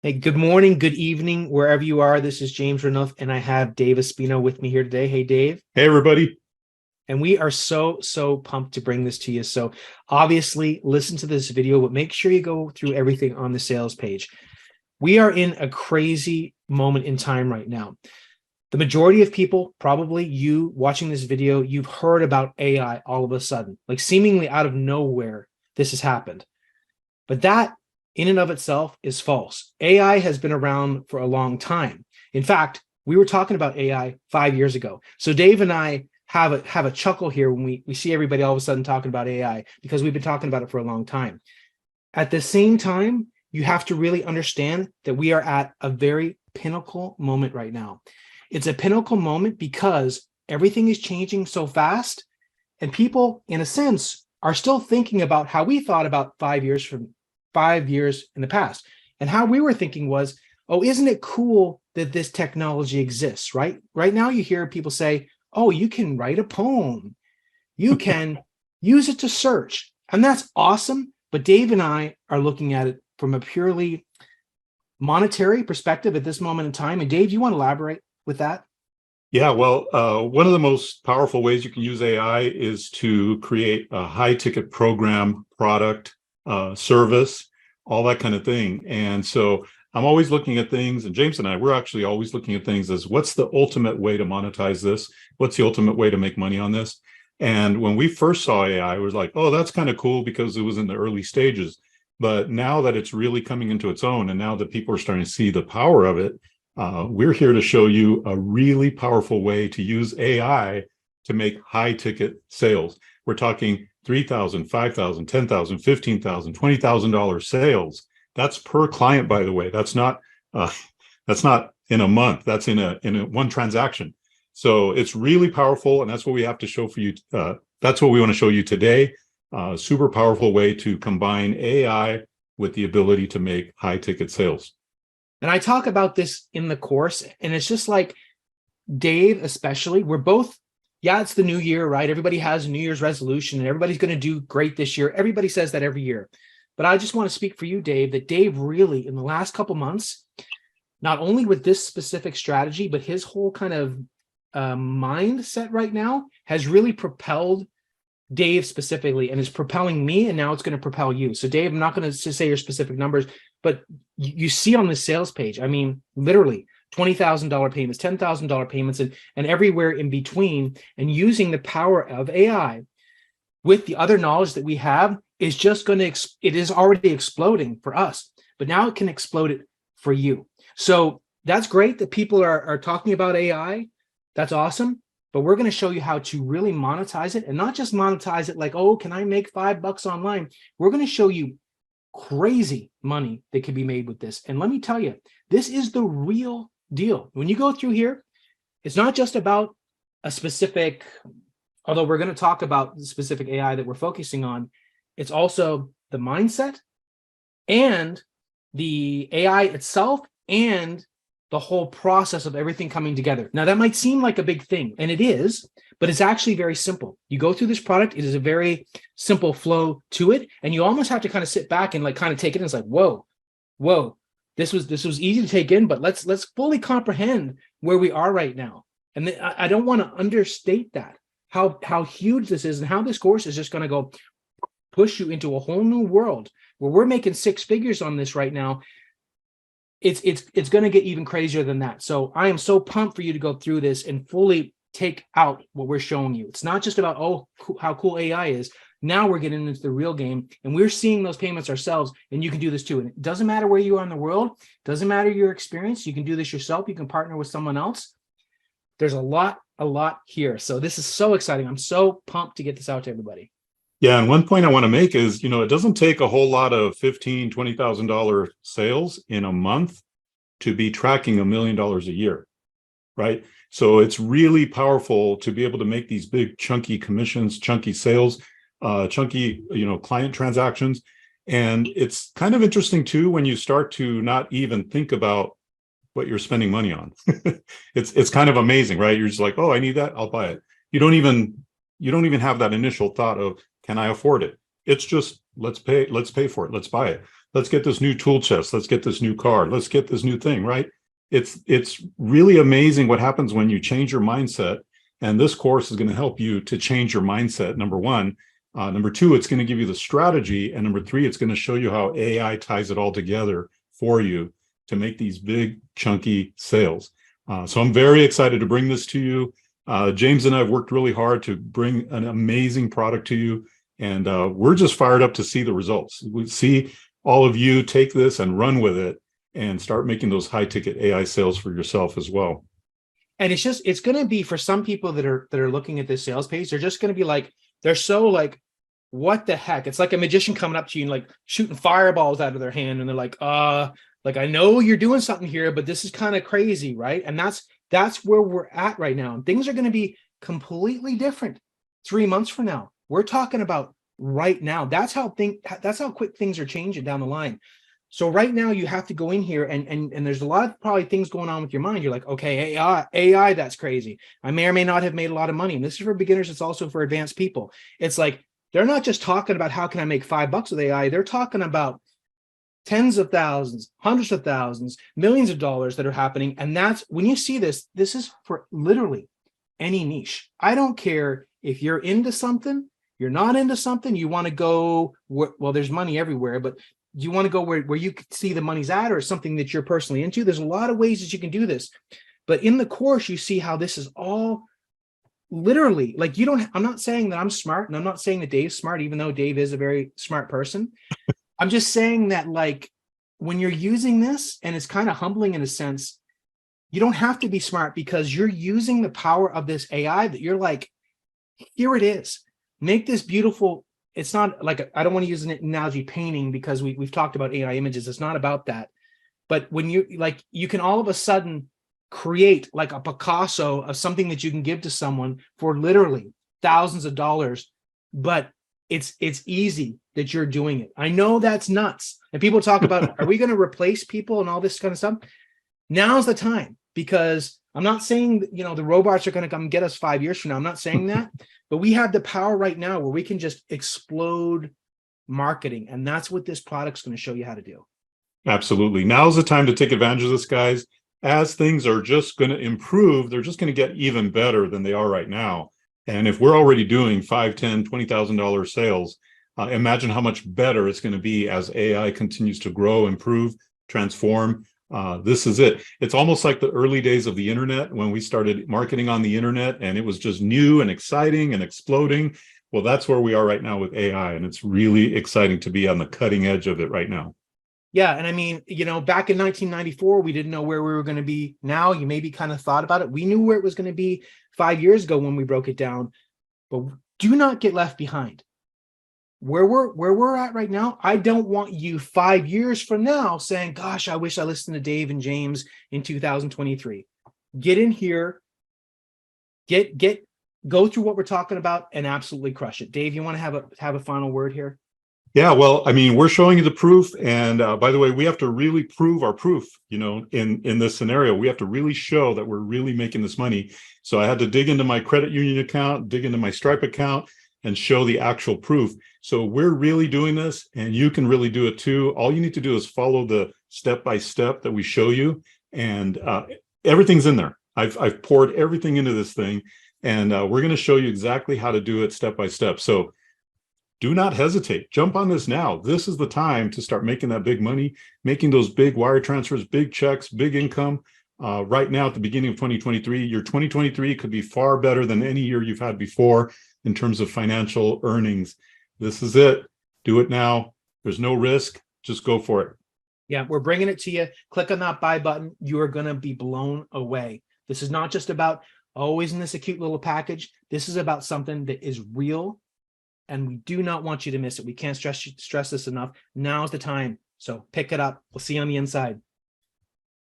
Hey, good morning, good evening, wherever you are. This is James Renuff, and I have Dave Espino with me here today. Hey, Dave. Hey, everybody. And we are so pumped to bring this to you. So obviously, listen to this video, but make sure you go through everything on the sales page. We are in a crazy moment in time right now. The majority of people, probably you watching this video, you've heard about AI all of a sudden, like seemingly out of nowhere, this has happened. But that in and of itself is false. AI has been around for a long time. In fact, we were talking about AI 5 years ago. So Dave and I have a chuckle here when we see everybody all of a sudden talking about AI because we've been talking about it for a long time. At the same time, you have to really understand that we are at a very pinnacle moment right now. It's a pinnacle moment because everything is changing so fast, and people, in a sense, are still thinking about how we thought about 5 years in the past. And how we were thinking was, oh, isn't it cool that this technology exists, right? Right now you hear people say, oh, you can write a poem. You can use it to search. And that's awesome. But Dave and I are looking at it from a purely monetary perspective at this moment in time. And Dave, do you want to elaborate with that? Yeah, well, one of the most powerful ways you can use AI is to create a high ticket program, product, service, all that kind of thing. And so I'm always looking at things, and James and I, we're actually always looking at things as what's the ultimate way to monetize this? What's the ultimate way to make money on this? And when we first saw AI, it was like, oh, that's kind of cool because it was in the early stages. But now that it's really coming into its own, and now that people are starting to see the power of it, we're here to show you a really powerful way to use AI to make high ticket sales. We're talking $3,000, $5,000, $10,000, $15,000, $20,000 sales. That's per client, by the way. That's not in a month. That's in a one transaction. So it's really powerful, and that's what we have to show for you. That's what we want to show you today. Super powerful way to combine AI with the ability to make high ticket sales. And I talk about this in the course, and it's just like Dave, especially, we're both, yeah, it's the new year, right? Everybody has a New Year's resolution and everybody's going to do great this year. Everybody says that every year. But I just want to speak for you, Dave, that Dave really, in the last couple months, not only with this specific strategy, but his whole kind of mindset right now has really propelled Dave specifically, and is propelling me, and now it's going to propel you. So Dave, I'm not going to say your specific numbers, but you see on the sales page, I mean, literally $20,000 payments, $10,000 payments, and everywhere in between. And using the power of AI with the other knowledge that we have is just going to, it is already exploding for us, but now it can explode it for you. So that's great that people are talking about AI. That's awesome. But we're going to show you how to really monetize it, and not just monetize it like, oh, can I make $5 online? We're going to show you crazy money that can be made with this. And let me tell you, this is the real deal. When you go through here, it's not just about a specific, although we're going to talk about the specific AI that we're focusing on, it's also the mindset and the AI itself and the whole process of everything coming together. Now, that might seem like a big thing, and it is, but it's actually very simple. You go through this product, it is a very simple flow to it, and you almost have to kind of sit back and like kind of take it in. It's like, whoa, this was easy to take in, but let's fully comprehend where we are right now. And I don't want to understate that, how huge this is, and how this course is just going to go push you into a whole new world where we're making six figures on this right now. It's going to get even crazier than that. So I am so pumped for you to go through this and fully take out what we're showing you. It's not just about, oh, how cool AI is. Now we're getting into the real game, and we're seeing those payments ourselves, and you can do this too. And it doesn't matter where you are in the world. Doesn't matter your experience. You can do this yourself. You can partner with someone else. There's a lot here. So this is so exciting. I'm so pumped to get this out to everybody. Yeah, and one point I want to make is, it doesn't take a whole lot of $15,000, $20,000 sales in a month to be tracking $1 million a year, right? So it's really powerful to be able to make these big chunky commissions, chunky sales, chunky, client transactions. And it's kind of interesting too when you start to not even think about what you're spending money on. It's kind of amazing, right? You're just like, oh, I need that, I'll buy it. You don't even have that initial thought of, can I afford it? It's just, let's pay for it, let's buy it. let's get this new tool chest, let's get this new car, let's get this new thing, right? It's really amazing what happens when you change your mindset. And this course is going to help you to change your mindset, number one. Number two, it's going to give you the strategy. And number three, it's going to show you how AI ties it all together for you to make these big, chunky sales. So I'm very excited to bring this to you. James and I have worked really hard to bring an amazing product to you. And we're just fired up to see the results. We see all of you take this and run with it and start making those high ticket AI sales for yourself as well. And it's going to be for some people that are looking at this sales page, they're just going to be like, they're so like, what the heck? It's like a magician coming up to you and like shooting fireballs out of their hand. And they're like I know you're doing something here, but this is kind of crazy, right? And that's where we're at right now. And things are going to be completely different 3 months from now. We're talking about right now. That's how quick things are changing down the line. So right now you have to go in here and there's a lot of probably things going on with your mind. You're like, okay, AI, that's crazy. I may or may not have made a lot of money. And this is for beginners. It's also for advanced people. It's like, they're not just talking about how can I make $5 with AI. They're talking about tens of thousands, hundreds of thousands, millions of dollars that are happening. And that's when you see this is for literally any niche. I don't care if you're into something, you're not into something, you want to go, well, there's money everywhere, but you want to go where you can see the money's at, or something that you're personally into. There's a lot of ways that you can do this. But in the course, you see how this is all literally like, I'm not saying that I'm smart, and I'm not saying that Dave's smart, even though Dave is a very smart person. I'm just saying that, like, when you're using this, and it's kind of humbling in a sense, you don't have to be smart, because you're using the power of this AI that you're like, here it is. Make this beautiful. It's not like, I don't want to use an analogy painting, because we've talked about AI images. It's not about that. But when you can all of a sudden create like a Picasso of something that you can give to someone for literally thousands of dollars, but it's easy that you're doing it. I know that's nuts. And people talk about, are we going to replace people and all this kind of stuff? Now's the time, because I'm not saying, the robots are going to come get us 5 years from now. I'm not saying that, but we have the power right now where we can just explode marketing. And that's what this product's going to show you how to do. Absolutely. Now's the time to take advantage of this, guys. As things are just going to improve, they're just going to get even better than they are right now. And if we're already doing $5,000, $10,000, $20,000 sales, imagine how much better it's going to be as AI continues to grow, improve, transform. This is it. It's almost like the early days of the internet, when we started marketing on the internet and it was just new and exciting and exploding. Well, that's where we are right now with AI. And it's really exciting to be on the cutting edge of it right now. Yeah. And I mean, back in 1994, we didn't know where we were going to be. Now you maybe kind of thought about it. We knew where it was going to be 5 years ago when we broke it down, but do not get left behind. Where we're at right now, I don't want you 5 years from now saying, gosh, I wish I listened to Dave and James in 2023. Get in here, go through what we're talking about and absolutely crush it. Dave, you want to have a final word here? Yeah, well, I mean, we're showing you the proof. And by the way, we have to really prove our proof, in this scenario. We have to really show that we're really making this money. So I had to dig into my credit union account, dig into my Stripe account, and show the actual proof. So we're really doing this, and you can really do it too. All you need to do is follow the step-by-step that we show you, and everything's in there. I've poured everything into this thing, and we're going to show you exactly how to do it step by step. So do not hesitate. Jump on this now. This is the time to start making that big money, making those big wire transfers, big checks, big income. Right now at the beginning of 2023, your 2023 could be far better than any year you've had before in terms of financial earnings. This is it. Do it now. There's no risk. Just go for it. Yeah, we're bringing it to you. Click on that buy button. You are going to be blown away. This is not just about, isn't this a cute little package? This is about something that is real, and we do not want you to miss it. We can't stress this enough. Now's the time. So pick it up. We'll see you on the inside.